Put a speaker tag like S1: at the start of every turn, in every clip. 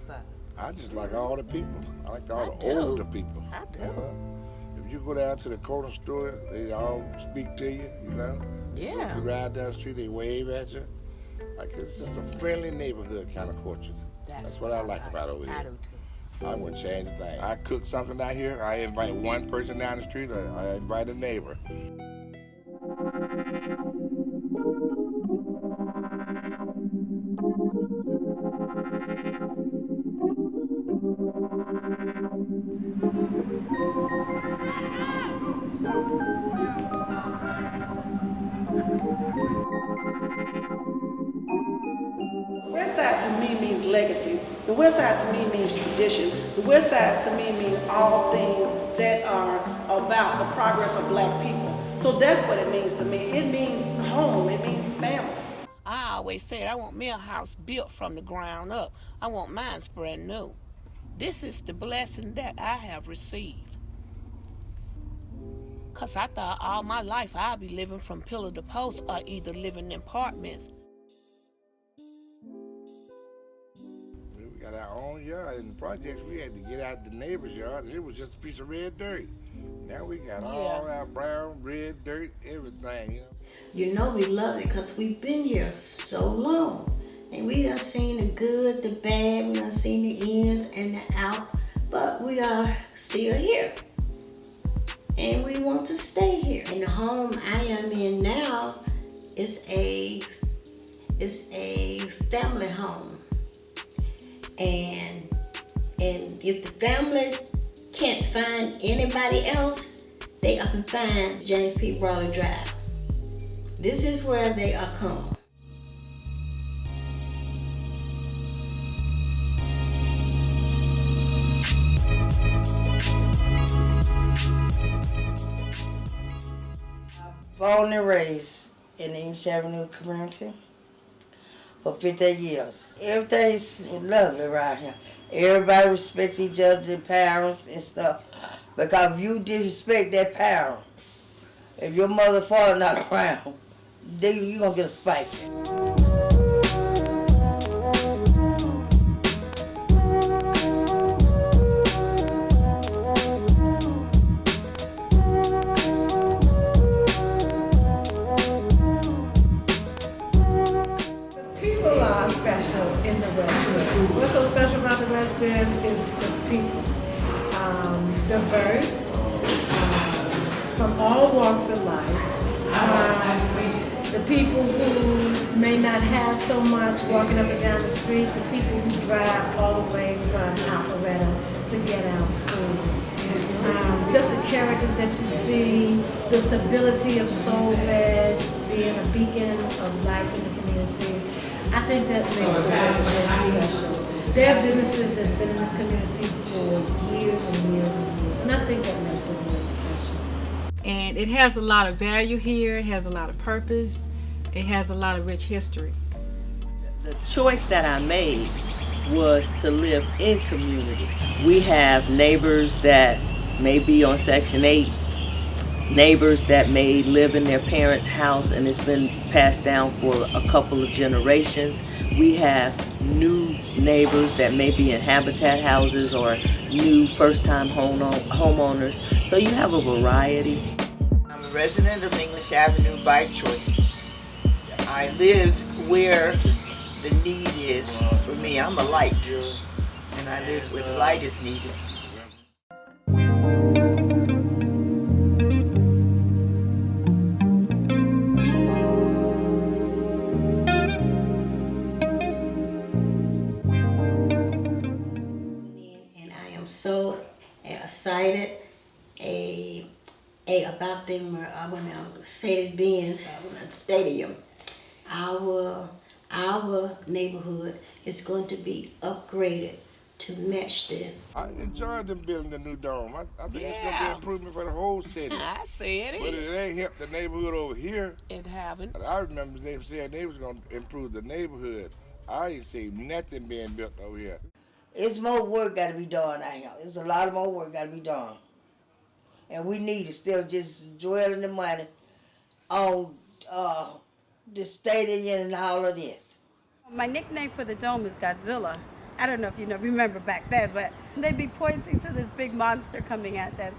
S1: sir?
S2: I just like all the people. I like all the older people.
S1: I do.
S2: If you go down to the corner store, they all speak to you, you know?
S1: Yeah.
S2: You ride down the street, they wave at you. Like, it's just a friendly neighborhood kind of culture. That's what I like about over here.
S1: I do too.
S2: I wouldn't change a thing. I cook something out here, I invite one person down the street, or I invite a neighbor.
S3: West Side to me means legacy. The West Side to me means tradition. The West Side to me means all things that are about the progress of black people. So that's what it means to me. It means home. It means family.
S4: I always said I want me a house built from the ground up. I want mine brand new. This is the blessing that I have received. Because I thought all my life I'd be living from pillar to post or either living in apartments.
S2: We got our own yard. In the projects, we had to get out the neighbor's yard. It was just a piece of red dirt. Now we got all our brown, red dirt, everything, you know.
S5: You know we love it because we've been here so long. And we done seen the good, the bad, we done seen the ins and the outs, but we are still here. And we want to stay here. And the home I am in now is a family home. And if the family can't find anybody else, they up and find James P. Raleigh Drive. This is where they are come.
S6: Born and raised in the East Avenue community for 50 years. Everything's lovely around here. Everybody respect each other, their parents and stuff. Because if you disrespect that parent, if your mother and father not around, then you're gonna get a spanking.
S3: Special in the West End. What's so special about the West End is the people. Diverse, from all walks of life. The people who may not have so much walking up and down the street to people who drive all the way from Alpharetta to get our food. Just the characters that you see, the stability of soul beds, being a beacon of life in the community. I think that makes the West End special. There are businesses that have been in this community for years and years and years, and I think that makes it really special.
S7: And it has a lot of value here, it has a lot of purpose, it has a lot of rich history.
S8: The choice that I made was to live in community. We have neighbors that may be on Section 8, neighbors that may live in their parents' house and it's been passed down for a couple of generations. We have new neighbors that may be in habitat houses or new first-time homeowners. So you have a variety.
S9: I'm a resident of English Avenue by choice. I live where the need is for me. I'm a light, and I live where the light is needed.
S5: So excited about them. I went out Mercedes-Benz, I went out stadium. Our neighborhood is going to be upgraded to match them.
S2: I enjoyed them building the new dome. I think it's going to be an improvement for the whole city.
S4: I say it is.
S2: But it ain't helped the neighborhood over here.
S4: It haven't.
S2: I remember they said they was going to improve the neighborhood. I ain't see nothing being built over here.
S6: It's more work got to be done out here. There's a lot more work got to be done. And we need it, instead of just dwelling the money on the stadium and all of this.
S10: My nickname for the dome is Godzilla
S1: I don't know if you remember back then, but they'd be pointing to this big monster coming at them.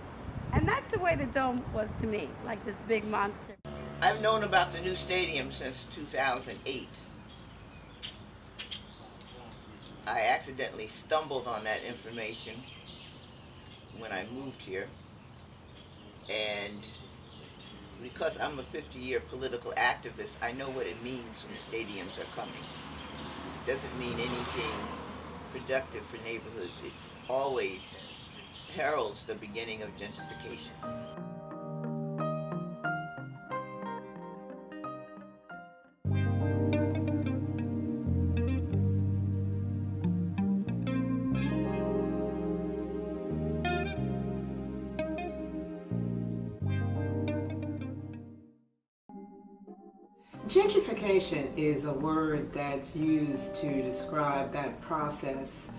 S1: And that's the way the dome was to me, like this big monster.
S9: I've known about the new stadium since 2008. I accidentally stumbled on that information when I moved here. And because I'm a 50-year political activist, I know what it means when stadiums are coming. It doesn't mean anything productive for neighborhoods. It always heralds the beginning of gentrification.
S10: Gentrification is a word that's used to describe that process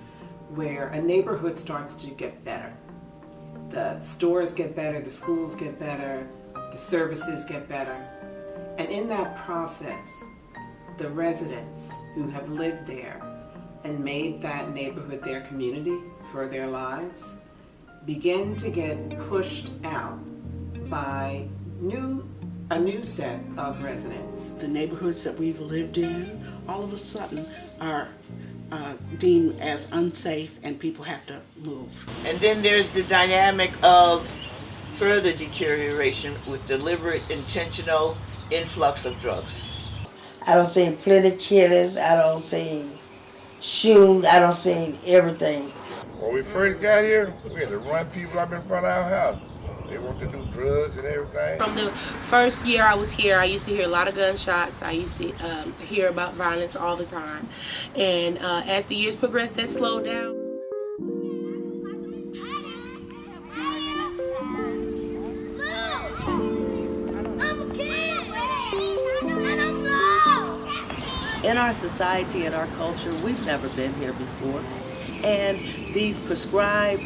S10: where a neighborhood starts to get better. The stores get better, the schools get better, the services get better. And in that process, the residents who have lived there and made that neighborhood their community for their lives begin to get pushed out by a new set of residents.
S11: The neighborhoods that we've lived in all of a sudden are deemed as unsafe and people have to move.
S9: And then there's the dynamic of further deterioration with deliberate, intentional influx of drugs.
S6: I don't see plenty killers, I don't see shooting, I don't see everything.
S2: When we first got here, we had to run people up in front of our house. They want to do drugs and everything.
S12: From the first year I was here, I used to hear a lot of gunshots. I used to hear about violence all the time. And as the years progressed, that slowed down.
S8: In our society and our culture, we've never been here before. And these prescribed,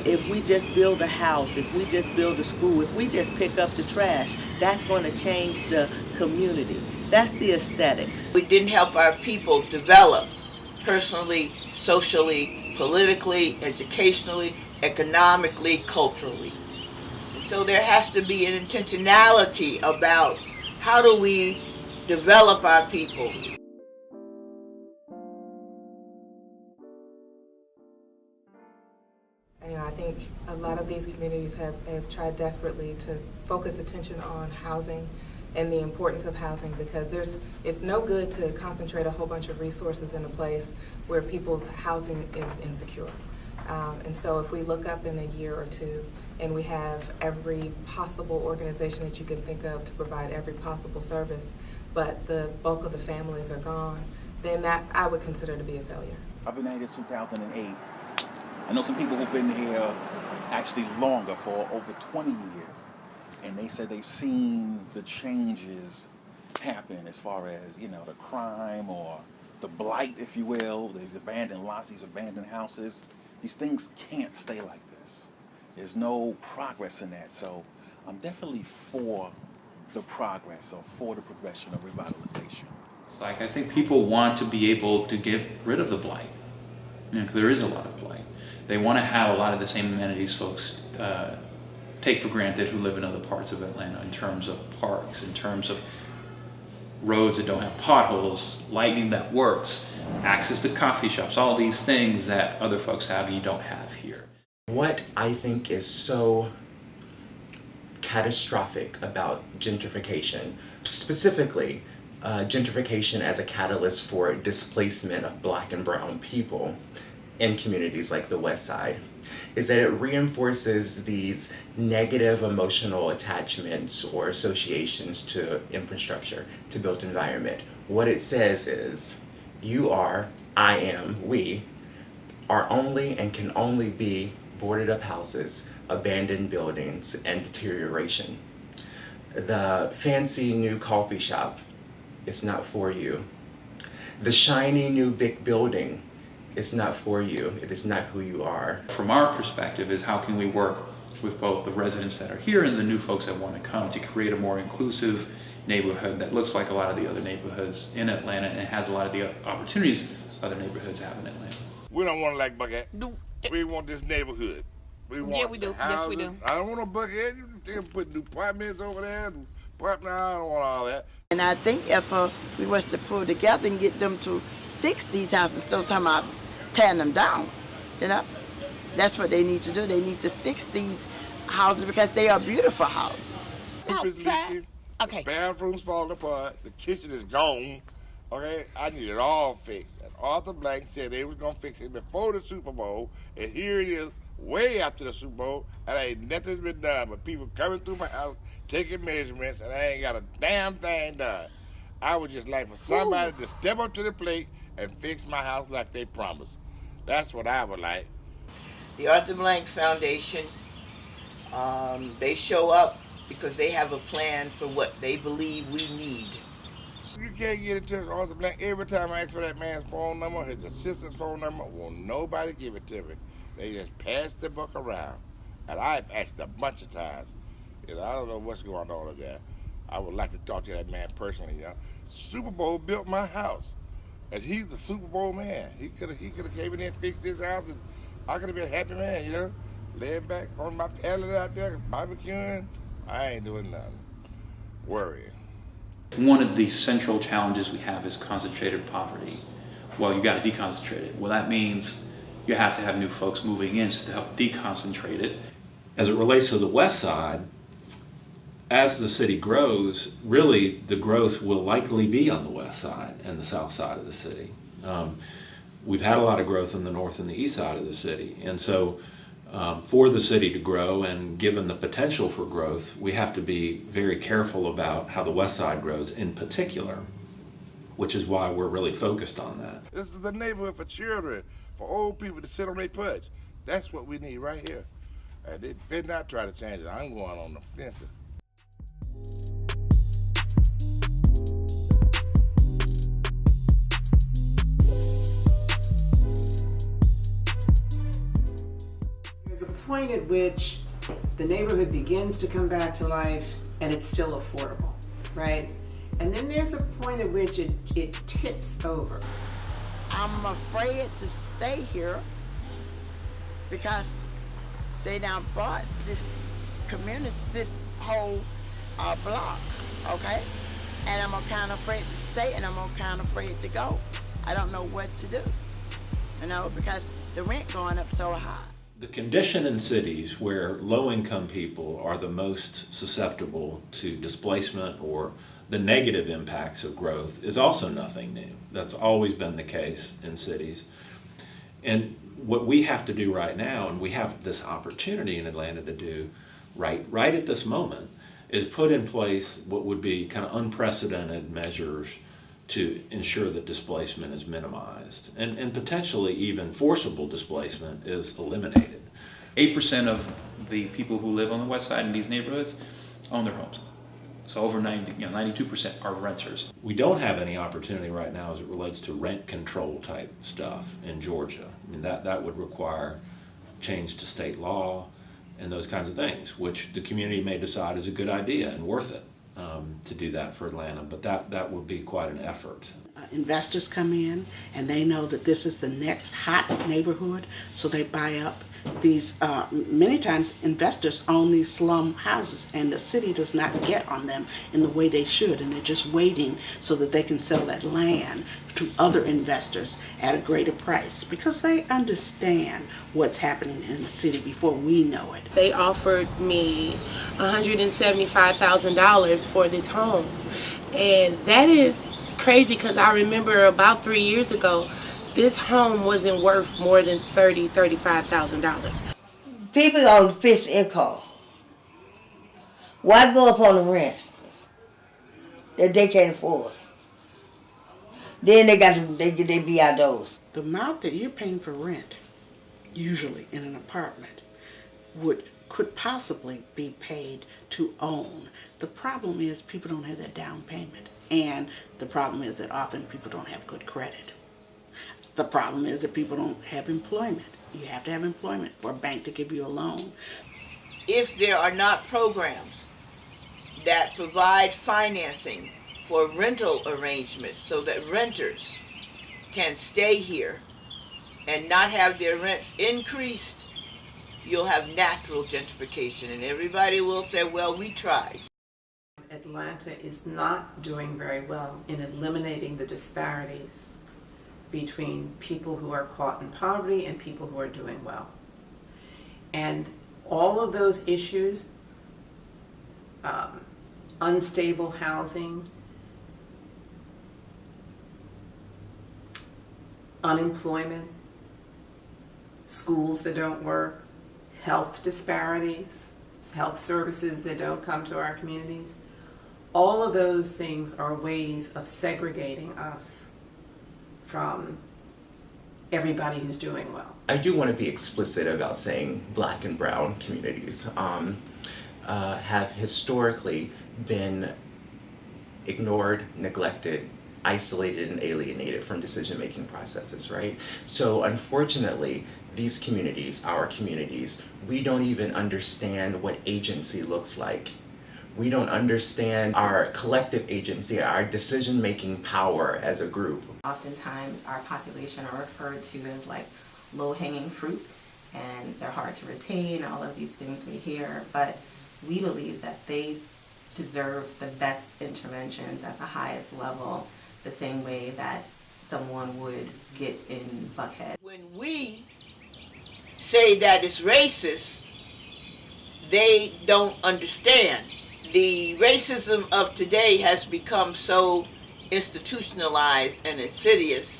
S8: if we just build a house, if we just build a school, if we just pick up the trash, that's going to change the community. That's the aesthetics.
S9: We didn't help our people develop personally, socially, politically, educationally, economically, culturally. So there has to be an intentionality about how do we develop our people.
S13: I think a lot of these communities have tried desperately to focus attention on housing and the importance of housing, because it's no good to concentrate a whole bunch of resources in a place where people's housing is insecure. And so if we look up in a year or two and we have every possible organization that you can think of to provide every possible service, but the bulk of the families are gone, then that I would consider to be a failure.
S14: I've been here since 2008. I know some people who've been here actually longer, for over 20 years, and they said they've seen the changes happen as far as, the crime or the blight, if you will, these abandoned lots, these abandoned houses. These things can't stay like this. There's no progress in that, so I'm definitely for the progress or for the progression of revitalization.
S15: It's like, I think people want to be able to get rid of the blight, because there is a lot of blight. They want to have a lot of the same amenities folks take for granted who live in other parts of Atlanta, in terms of parks, in terms of roads that don't have potholes, lighting that works, access to coffee shops, all these things that other folks have and you don't have here.
S16: What I think is so catastrophic about gentrification, specifically gentrification as a catalyst for displacement of Black and brown people in communities like the West Side, is that it reinforces these negative emotional attachments or associations to infrastructure, to built environment. What it says is, you are, I am, we are only and can only be boarded up houses, abandoned buildings, and deterioration. The fancy new coffee shop is not for you. The shiny new big building, it's not for you. It is not who you are.
S15: From our perspective is, how can we work with both the residents that are here and the new folks that want to come to create a more inclusive neighborhood that looks like a lot of the other neighborhoods in Atlanta and has a lot of the opportunities other neighborhoods have in Atlanta.
S2: We don't want it like Buckhead. We want this neighborhood. We want
S4: we do.
S2: houses.
S4: Yes, we do.
S2: I don't want no Buckhead. They can put new apartments over there. I don't want all that.
S6: And I think if we was to pull together and get them to fix these houses, still talking about tearing them down, you know? That's what they need to do. They need to fix these houses because they are beautiful houses.
S2: Okay. The bathroom's falling apart. The kitchen is gone. Okay, I need it all fixed. And Arthur Blank said they was gonna fix it before the Super Bowl, and here it is, way after the Super Bowl, and ain't nothing's been done. But people coming through my house, taking measurements, and I ain't got a damn thing done. I would just like for somebody to step up to the plate and fix my house like they promised. That's what I would like.
S9: The Arthur Blank Foundation, they show up because they have a plan for what they believe we need.
S2: You can't get into Arthur Blank. Every time I ask for that man's phone number, his assistant's phone number, won't nobody give it to me. They just pass the book around. And I've asked a bunch of times. You know, I don't know what's going on over there. I would like to talk to that man personally, you know. Super Bowl built my house. And he's the Super Bowl man. He could have came in there and fixed this house, and I could have been a happy man, you know. Laying back on my pallet out there, barbecuing. I ain't doing nothing. Worrying.
S15: One of the central challenges we have is concentrated poverty. Well, you got to deconcentrate it. Well, that means you have to have new folks moving in to help deconcentrate it.
S17: As it relates to the west side, as the city grows, really the growth will likely be on the west side and the south side of the city. We've had a lot of growth in the north and the east side of the city, and so for the city to grow and given the potential for growth, we have to be very careful about how the west side grows in particular, which is why we're really focused on that.
S2: This is the neighborhood for children, for old people to sit on their porch. That's what we need right here. And they better not try to change it. I'm going on the offensive.
S10: There's a point at which the neighborhood begins to come back to life and it's still affordable, right? And then there's a point at which it tips over.
S6: I'm afraid to stay here because they now bought this community, this whole block, okay? And I'm kind of afraid to stay and I'm kind of afraid to go. I don't know what to do, you know, because the rent going up so high.
S17: The condition in cities where low-income people are the most susceptible to displacement or the negative impacts of growth is also nothing new. That's always been the case in cities. And what we have to do right now, and we have this opportunity in Atlanta to do right at this moment, is put in place what would be kind of unprecedented measures to ensure that displacement is minimized and potentially even forcible displacement is eliminated.
S15: 8% of the people who live on the west side in these neighborhoods own their homes. So over 92% are renters.
S17: We don't have any opportunity right now as it relates to rent control type stuff in Georgia. I mean, that would require change to state law and those kinds of things, which the community may decide is a good idea and worth it to do that for Atlanta, but that would be quite an effort.
S11: Investors come in and they know that this is the next hot neighborhood, so they buy up these, many times investors own these slum houses and the city does not get on them in the way they should, and they're just waiting so that they can sell that land to other investors at a greater price because they understand what's happening in the city before we know it.
S12: They offered me $175,000 for this home, and that is crazy because I remember about 3 years ago this home wasn't worth more than $35,000.
S5: People on fixed income. Why go up on the rent that they can't afford? Then they be outdoors.
S11: The amount that you're paying for rent, usually in an apartment, could possibly be paid to own. The problem is people don't have that down payment, and the problem is that often people don't have good credit. The problem is that people don't have employment. You have to have employment for a bank to give you a loan.
S9: If there are not programs that provide financing for rental arrangements so that renters can stay here and not have their rents increased, you'll have natural gentrification, and everybody will say, well, we tried.
S10: Atlanta is not doing very well in eliminating the disparities between people who are caught in poverty and people who are doing well. And all of those issues, unstable housing, unemployment, schools that don't work, health disparities, health services that don't come to our communities, all of those things are ways of segregating us from everybody who's doing well.
S16: I do want to be explicit about saying Black and brown communities have historically been ignored, neglected, isolated, and alienated from decision-making processes, right? So unfortunately, these communities, our communities, we don't even understand what agency looks like. We don't understand our collective agency, our decision-making power as a group.
S18: Oftentimes our population are referred to as like low-hanging fruit, and they're hard to retain, all of these things we hear, but we believe that they deserve the best interventions at the highest level, the same way that someone would get in Buckhead.
S9: When we say that it's racist, they don't understand. The racism of today has become so institutionalized and insidious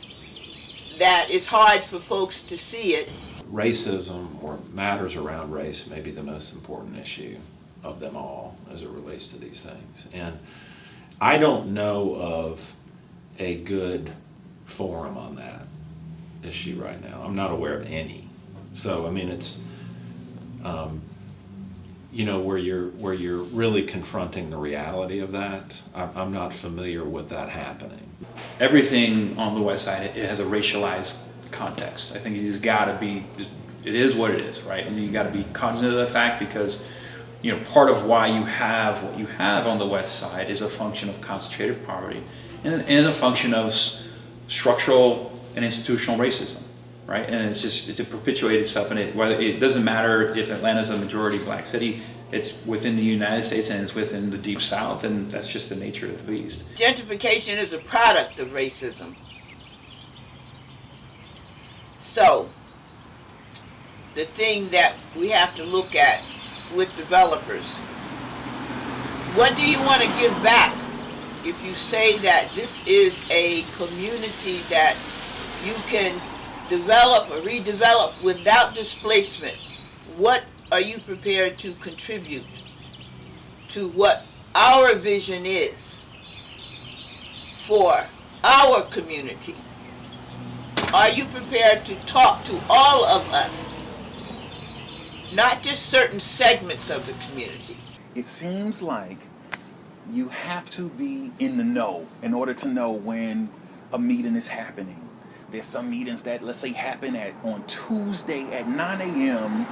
S9: that it's hard for folks to see it.
S17: Racism or matters around race may be the most important issue of them all as it relates to these things. And I don't know of a good forum on that issue right now. I'm not aware of any. So, I mean, it's, you know, where you're really confronting the reality of that. I'm not familiar with that happening.
S15: Everything on the West Side, it has a racialized context. I think you just got to be, it is what it is, right? And you got to be cognizant of the fact, because, you know, part of why you have what you have on the West Side is a function of concentrated poverty and a function of structural and institutional racism, right? And it's a perpetuated stuff, and it doesn't matter if Atlanta's a majority Black city. It's within the United States and it's within the Deep South, and that's just the nature of the beast.
S9: Gentrification is a product of racism. So, the thing that we have to look at with developers, what do you want to give back if you say that this is a community that you can develop or redevelop without displacement? What are you prepared to contribute to what our vision is for our community? Are you prepared to talk to all of us, not just certain segments of the community?
S14: It seems like you have to be in the know in order to know when a meeting is happening. There's some meetings that, let's say, happen on Tuesday at 9 a.m.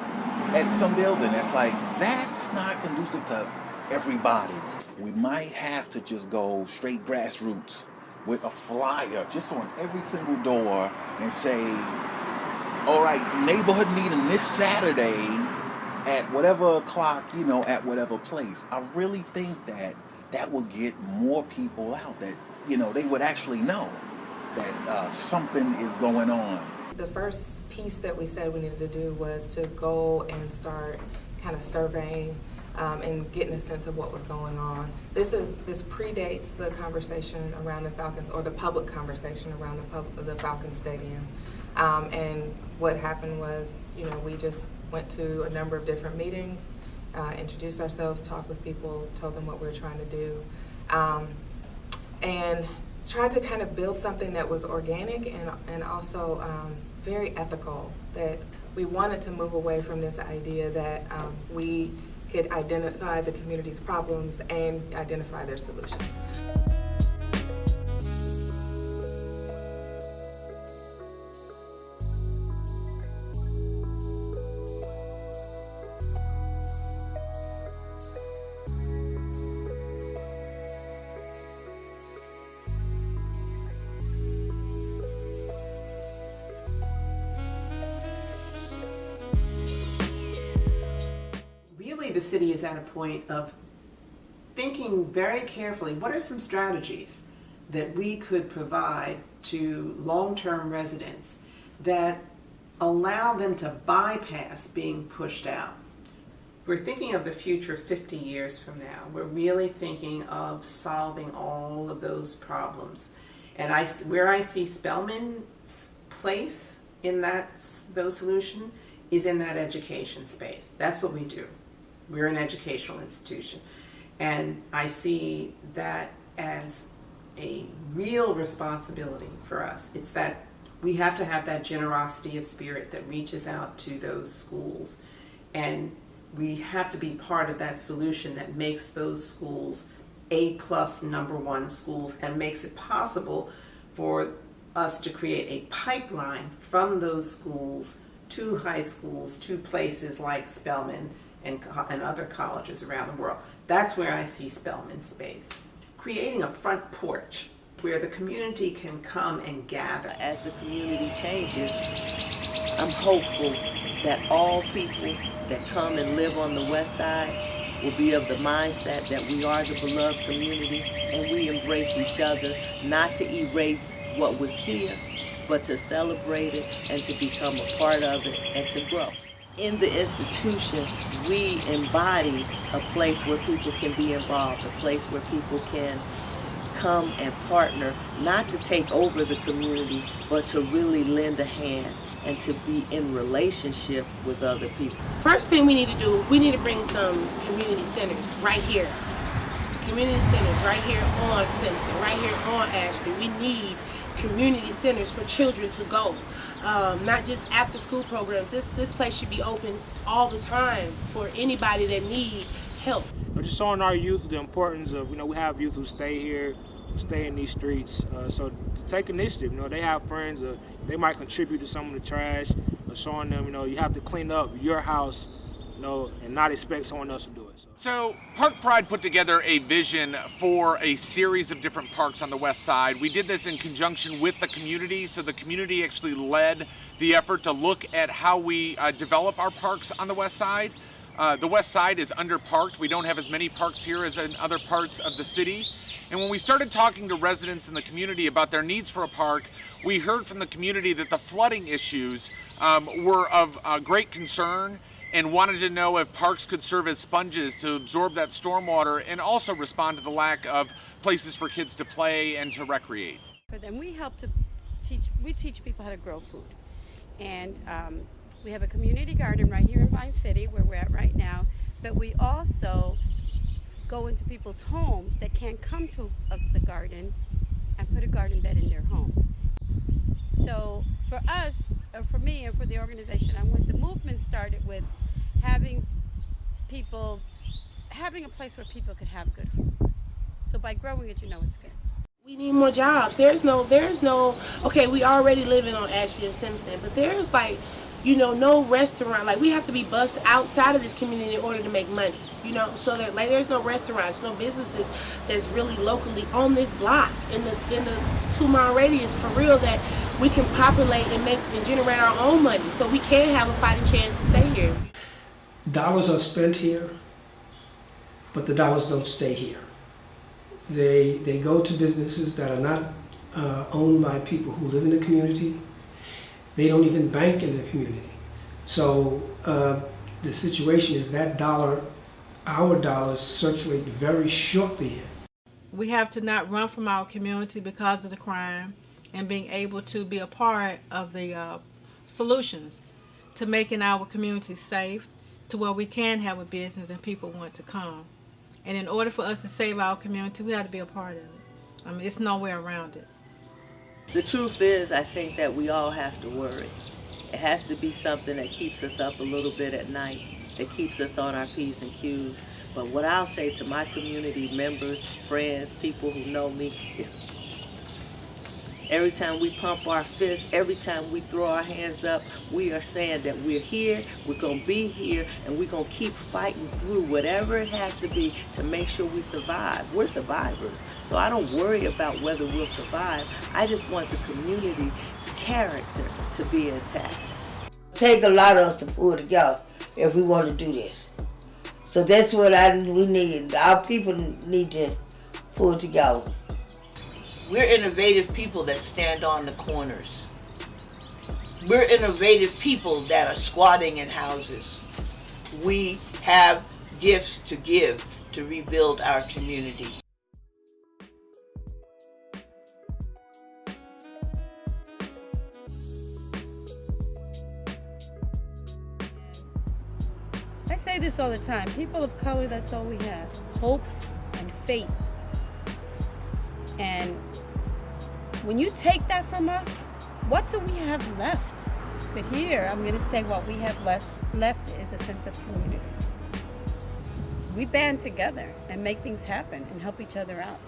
S14: at some building. That's like, that's not conducive to everybody. We might have to just go straight grassroots with a flyer just on every single door and say, all right, neighborhood meeting this Saturday at whatever o'clock, you know, at whatever place. I really think that will get more people out, that, you know, they would actually know that something is going on.
S13: The first piece that we said we needed to do was to go and start kind of surveying and getting a sense of what was going on. This predates the conversation around the Falcons, or the public conversation around the Falcons Stadium. And what happened was, you know, we just went to a number of different meetings, introduced ourselves, talked with people, told them what we were trying to do, and tried to kind of build something that was organic and also very ethical, that we wanted to move away from this idea that we could identify the community's problems and identify their solutions.
S10: the city is at a point of thinking very carefully, what are some strategies that we could provide to long-term residents that allow them to bypass being pushed out? We're thinking of the future 50 years from now. We're really thinking of solving all of those problems. And where I see Spelman's place in those solutions is in that education space. That's what we do. We're an educational institution. And I see that as a real responsibility for us. It's that we have to have that generosity of spirit that reaches out to those schools. And we have to be part of that solution that makes those schools A+ #1 schools and makes it possible for us to create a pipeline from those schools to high schools, to places like Spelman and other colleges around the world. That's where I see Spelman's space. Creating a front porch where the community can come and gather.
S8: As the community changes, I'm hopeful that all people that come and live on the west side will be of the mindset that we are the beloved community and we embrace each other, not to erase what was here, but to celebrate it and to become a part of it and to grow. In the institution, we embody a place where people can be involved, a place where people can come and partner, not to take over the community, but to really lend a hand and to be in relationship with other people.
S12: First thing we need to do, we need to bring some community centers right here. Community centers right here on Simpson, right here on Ashby. We need community centers for children to go. Not just after school programs. This place should be open all the time for anybody that need help.
S19: We're just showing our youth the importance of, we have youth who stay here, who stay in these streets. So to take initiative, they have friends, they might contribute to some of the trash, or showing them, you have to clean up your house, and not expect someone else to do it.
S20: So Park Pride put together a vision for a series of different parks on the west side. We did this in conjunction with the community, so the community actually led the effort to look at how we develop our parks on the west side. The west side is underparked. We don't have as many parks here as in other parts of the city. And when we started talking to residents in the community about their needs for a park, we heard from the community that the flooding issues were of great concern, and wanted to know if parks could serve as sponges to absorb that stormwater and also respond to the lack of places for kids to play and to recreate.
S1: For them, we help to teach people how to grow food. And we have a community garden right here in Vine City where we're at right now, but we also go into people's homes that can't come to the garden and put a garden bed in their homes. So for us, or for me and for the organization, the movement started with having a place where people could have good food. So by growing it, it's good.
S12: We need more jobs. There's no, okay, we already living on Ashby and Simpson, but there's no restaurant. We have to be bussed outside of this community in order to make money, so that there's no restaurants, no businesses that's really locally on this block in the 2-mile radius for real that we can populate and make and generate our own money so we can have a fighting chance to stay here.
S21: Dollars are spent here, but the dollars don't stay here. They go to businesses that are not owned by people who live in the community. They don't even bank in the community. So the situation is that our dollars circulate very shortly here.
S7: We have to not run from our community because of the crime and being able to be a part of the solutions to making our community safe to where we can have a business and people want to come. And in order for us to save our community, we have to be a part of it. It's no way around it.
S8: The truth is, I think that we all have to worry. It has to be something that keeps us up a little bit at night, that keeps us on our P's and Q's. But what I'll say to my community members, friends, people who know me, is every time we pump our fists, every time we throw our hands up, we are saying that we're here, we're going to be here, and we're going to keep fighting through whatever it has to be to make sure we survive. We're survivors, so I don't worry about whether we'll survive. I just want the community's character to be intact.
S6: Take a lot of us to pull together if we want to do this. So that's what we need. Our people need to pull together.
S9: We're innovative people that stand on the corners. We're innovative people that are squatting in houses. We have gifts to give to rebuild our community.
S1: I say this all the time. People of color, that's all we have. Hope and faith. And when you take that from us, what do we have left? But here, I'm going to say what we have left is a sense of community. We band together and make things happen and help each other out.